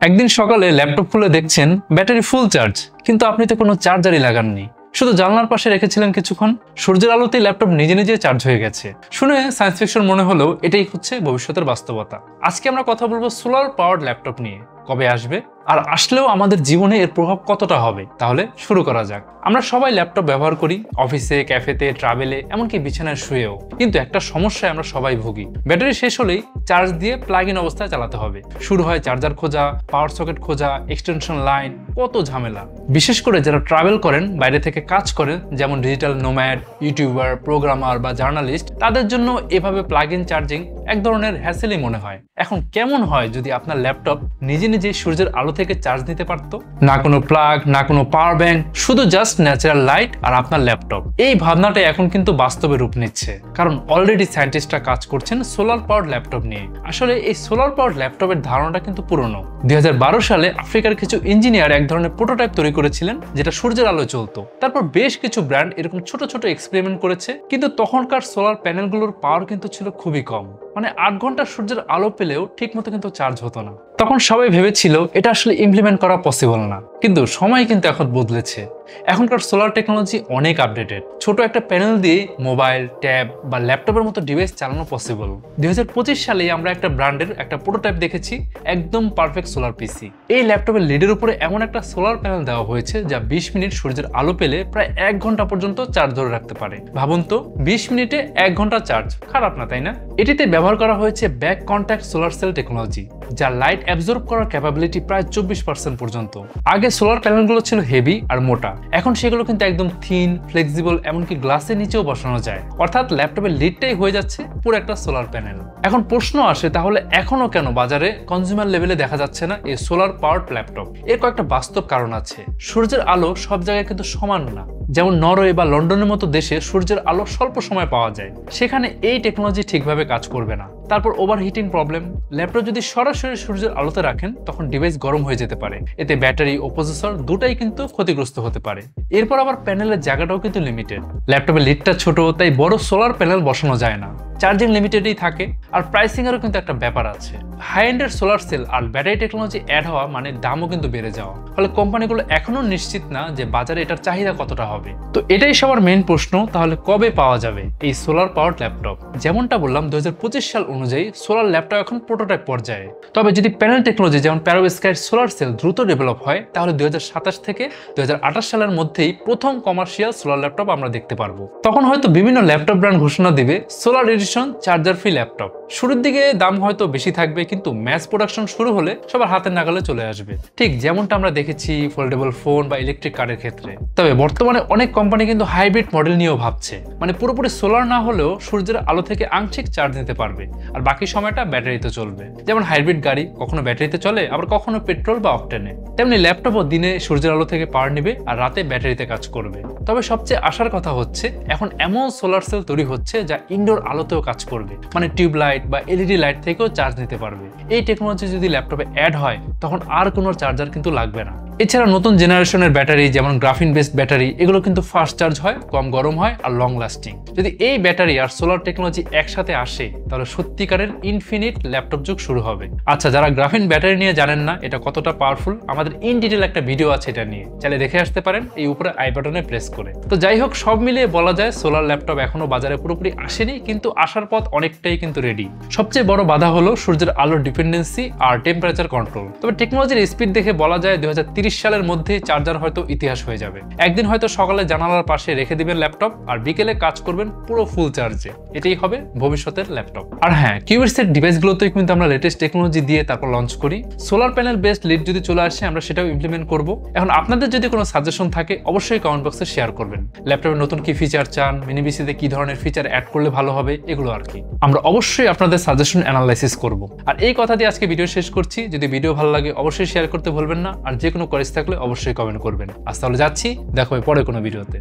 একদিন সকালে ল্যাপটপ খুলে দেখছেন ব্যাটারি ফুল চার্জ, কিন্তু আপনি তো কোনো চার্জারই লাগাননি, শুধু জানলার পাশে রেখেছিলেন কিছুক্ষণ। সূর্যের আলোতেই ল্যাপটপ নিজে নিজে চার্জ হয়ে গেছে। শুনে সায়েন্স ফিকশন মনে হলেও এটাই হচ্ছে ভবিষ্যতের বাস্তবতা। আজকে আমরা কথা বলবো সোলার পাওয়ার্ড ল্যাপটপ নিয়ে। কবে আসবে, আর আসলেও আমাদের জীবনে এর প্রভাব কতটা হবে। তাহলে শুরু করা যাক। আমরা সবাই ল্যাপটপ ব্যবহার করি, অফিসে, ক্যাফেতে, ট্রাভেলে, এমনকি বিছানায় শুয়েও। কিন্তু একটা সমস্যায় আমরা সবাই ভুগি। ব্যাটারি শেষ হলেই চার্জ দিয়ে প্লাগ ইন অবস্থায় চালাতে হবে। শুরু হয় চার্জার খোঁজা, পাওয়ার সকেট খোঁজা, এক্সটেনশন লাইন, কত ঝামেলা। বিশেষ করে যারা ট্রাভেল করেন, বাইরে থেকে কাজ করেন, যেমন ডিজিটাল নোম্যাড, ইউটিউবার, প্রোগ্রামার বা জার্নালিস্ট, তাদের জন্য এভাবে প্লাগ ইন চার্জিং এক ধরনের হ্যাসেলই মনে হয়। এখন কেমন হয় যদি আপনার ল্যাপটপ নিজে নিজে সূর্যের আলো থেকে চার্জ নিতে পারতো? না কোনো প্লাগ, না কোনো পাওয়ার ব্যাংক, শুধু জাস্ট ন্যাচারাল লাইট আর আপনার ল্যাপটপ। এই ভাবনাটা এখন কিন্তু বাস্তবে রূপ নিচ্ছে, কারণ অলরেডি সায়েন্টিস্টরা কাজ করছেন সোলার পাওয়ার ল্যাপটপ নিয়ে। আসলে এই সোলার পাওয়ার ল্যাপটপের ধারণাটা কিন্তু পুরনো। 2012 সালে আফ্রিকার কিছু ইঞ্জিনিয়ার এক ধরনের প্রোটোটাইপ তৈরি করেছিলেন, যেটা সূর্যের আলো চলতো। তারপর বেশ কিছু ব্র্যান্ড এরকম ছোট ছোট এক্সপেরিমেন্ট করেছে, কিন্তু তখনকার সোলার প্যানেলগুলোর পাওয়ার কিন্তু ছিল খুবই কম। মানে 8 ঘন্টা সূর্যের আলো পেলেও ঠিক মতো কিন্তু চার্জ হতো না। তখন সবাই ভেবেছিল এটা আসলে ইমপ্লিমেন্ট করা পসিবল না। কিন্তু সময় কিন্তু এখন বদলেছে। এখনকার সোলার টেকনোলজি অনেক আপডেটেড। ছোট একটা প্যানেল দিয়ে মোবাইল, ট্যাব বা ল্যাপটপের মতো ডিভাইস চালানো পসিবল। 2025 সালে আমরা একটা ব্র্যান্ডের একটা প্রোটোটাইপ দেখেছি, একদম পারফেক্ট সোলার পিসি। এই ল্যাপটপের লিডের উপরে এমন একটা সোলার প্যানেল দেওয়া হয়েছে যা 20 মিনিট সূর্যের আলো পেলে প্রায় 1 ঘন্টা পর্যন্ত চার্জ ধরে রাখতে পারে। ভাবুন তো, 20 মিনিটে 1 ঘন্টা চার্জ, খারাপ না তাই না? এটিতে ব্যবহার করা হয়েছে back contact solar cell technology, যা লাইট অ্যাবজর্ব করার ক্যাপাবিলিটি প্রায় 24% পর্যন্ত। আগে সোলার প্যানেলগুলো ছিল হেভি আর মোটা, এখন সেগুলো কিন্তু একদম থিন, ফ্লেক্সিবল, এমনকি গ্লাসের নিচেও বসানো যায়। অর্থাৎ ল্যাপটপের লিডটাই হয়ে যাচ্ছে পুরো একটা সোলার প্যানেল। এখন প্রশ্ন আসে, তাহলে এখনো কেন বাজারে কনজিউমার লেভেলে দেখা যাচ্ছে না এই সোলার পাওয়ার্ড ল্যাপটপ? এর কয়েকটা বাস্তব কারণ আছে। সূর্যের আলো সব জায়গায় কিন্তু সমান না। যেমন নরওয়ে বা লন্ডনের মতো দেশে সূর্যের আলো স্বল্প সময় পাওয়া যায়, সেখানে এই টেকনোলজি ঠিকভাবে কাজ করবে না। তারপর ওভারহিটিং প্রবলেম। ল্যাপটপ যদি সরাসরি সূর্যের আলোতে রাখেন, তখন ডিভাইস গরম হয়ে যেতে পারে। এতে ব্যাটারি ও প্রসেসর দুটাই কিন্তু ক্ষতিগ্রস্ত হতে পারে। এরপর আবার প্যানেলের জায়গাটাও কিন্তু লিমিটেড। ল্যাপটপের লিডটা ছোট, তাই বড় সোলার প্যানেল বসানো যায় না। চার্জিং লিমিটেডই থাকে। আর প্রাইসিং এরও কিন্তু একটা ব্যাপার আছে। হাই এন্ডের সোলার সেল আর ব্যাটারি টেকনোলজি অ্যাড হওয়া মানে দামও কিন্তু বেড়ে যাওয়া। ফলে কোম্পানিগুলো এখনো নিশ্চিত না যে বাজারে এটার চাহিদা কতটা হবে। তো এটাই সবার মেইন প্রশ্ন, তাহলে কবে পাওয়া যাবে এই সোলার পাওয়ার ল্যাপটপ? যেমনটা বললাম, 2025 সাল অনুযায়ী সোলার ল্যাপটপ এখন প্রোটোটাইপ পর্যায়ে। তবে যদি প্যানেল টেকনোলজি যেমন প্যারোস্কাইট সোলার সেল দ্রুত ডেভেলপ হয়, তাহলে 2027 থেকে 2028 সালের মধ্যেই প্রথম কমার্শিয়াল সোলার ল্যাপটপ আমরা দেখতে পারবো। তখন হয়তো বিভিন্ন ল্যাপটপ ব্র্যান্ড ঘোষণা দিবে solar edition charger free laptop. শুরুর দিকে দাম হয়তো বেশি থাকবে, কিন্তু ম্যাস প্রোডাকশন শুরু হলে সবার হাতের নাগালে চলে আসবে, ঠিক যেমনটা আমরা দেখেছি ফোল্ডেবল ফোন বা ইলেকট্রিক কারের ক্ষেত্রে। তবে বর্তমানে অনেক কোম্পানি কিন্তু হাইব্রিড মডেল নিয়েও ভাবছে, মানে পুরোপুরি সোলার না হলেও সূর্যের আলো থেকে আংশিক চার্জ নিতে পারবে, আর বাকি সময়টা ব্যাটারিতে চলবে। যেমন হাইব্রিড গাড়ি কখনো ব্যাটারিতে চলে, আবার কখনো পেট্রোল বা অকটেনে। তেমনি ল্যাপটপও দিনে সূর্যের আলো থেকে পাওয়ার নেবে আর রাতে ব্যাটারিতে কাজ করবে। তবে সবচেয়ে আশার কথা হচ্ছে, এখন এমন সোলার সেল তৈরি হচ্ছে যা ইনডোর আলোতেও কাজ করবে, মানে টিউব লাইট বা এলইডি লাইট থেকেও চার্জ নিতে পারবে। এই টেকনোলজি যদি ল্যাপটপে অ্যাড হয়, তখন আর কোনো চার্জার কিন্তু লাগবে না। এছাড়া নতুন জেনারেশনের ব্যাটারি যেমন গ্রাফিন বেসড ব্যাটারি, এগুলো কিন্তু ফাস্ট চার্জ হয়, কম গরম হয় আর লং লাস্টিং। যদি এই ব্যাটারি আর সোলার টেকনোলজি একসাথে আসে, তাহলে সত্যিকারের ইনফিনিট ল্যাপটপ যুগ শুরু হবে। আচ্ছা, যারা গ্রাফিন ব্যাটারি নিয়ে জানেন না এটা কতটা পাওয়ারফুল, আমাদের ইন ডিটেল একটা ভিডিও আছে এটা নিয়ে, চাইলে দেখে আসতে পারেন এই উপরে আই বাটনে প্রেস করে। তো যাই হোক, সব মিলিয়ে বলা যায় সোলার ল্যাপটপ এখনো বাজারে পুরোপুরি আসেনি, কিন্তু আসার পথ অনেকটাই কিন্তু রেডি। সবচেয়ে বড় বাধা হলো সূর্যের আলোর ডিপেন্ডেন্সি আর টেম্পারেচার কন্ট্রোল। তবে টেকনোলজির স্পিড দেখে বলা যায় 2030 সালের মধ্যে চার্জার হয়তো ইতিহাস হয়ে যাবে। একদিন হয়তো সকালে জানালার পাশে রেখে দিবেন ল্যাপটপ, আর বিকেলে কাজ করবেন পুরো ফুল চার্জে। এটাই হবে ভবিষ্যতের ল্যাপটপ। আর হ্যাঁ, কিউবিটসের ডিভাইসগুলোতেও কিন্তু আমরা লেটেস্ট টেকনোলজি দিয়ে তারপর লঞ্চ করি। সোলার প্যানেল বেসড লিড যদি চলে আসে, আমরা সেটাও ইমপ্লিমেন্ট করব। এখন আপনাদের যদি কোনো সাজেশন থাকে, অবশ্যই কমেন্ট বক্সে শেয়ার করবেন। ল্যাপটপে নতুন কি ফিচার চান, মিনি পিসিতে কি ধরনের ফিচার অ্যাড করলে ভালো হবে, এগুলো আর কি। আমরা অবশ্যই আপনাদের সাজেশন অ্যানালাইসিস করব। আর এই কথা দিয়ে আজকে ভিডিও শেষ করছি। যদি ভিডিও ভালো লাগে অবশ্যই শেয়ার করতে ভুলবেন না, আর যে কোনো কোয়েরি থাকলে অবশ্যই কমেন্ট করবেন। আজ তাহলে যাচ্ছি, দেখা হবে পরে কোনো ভিডিওতে।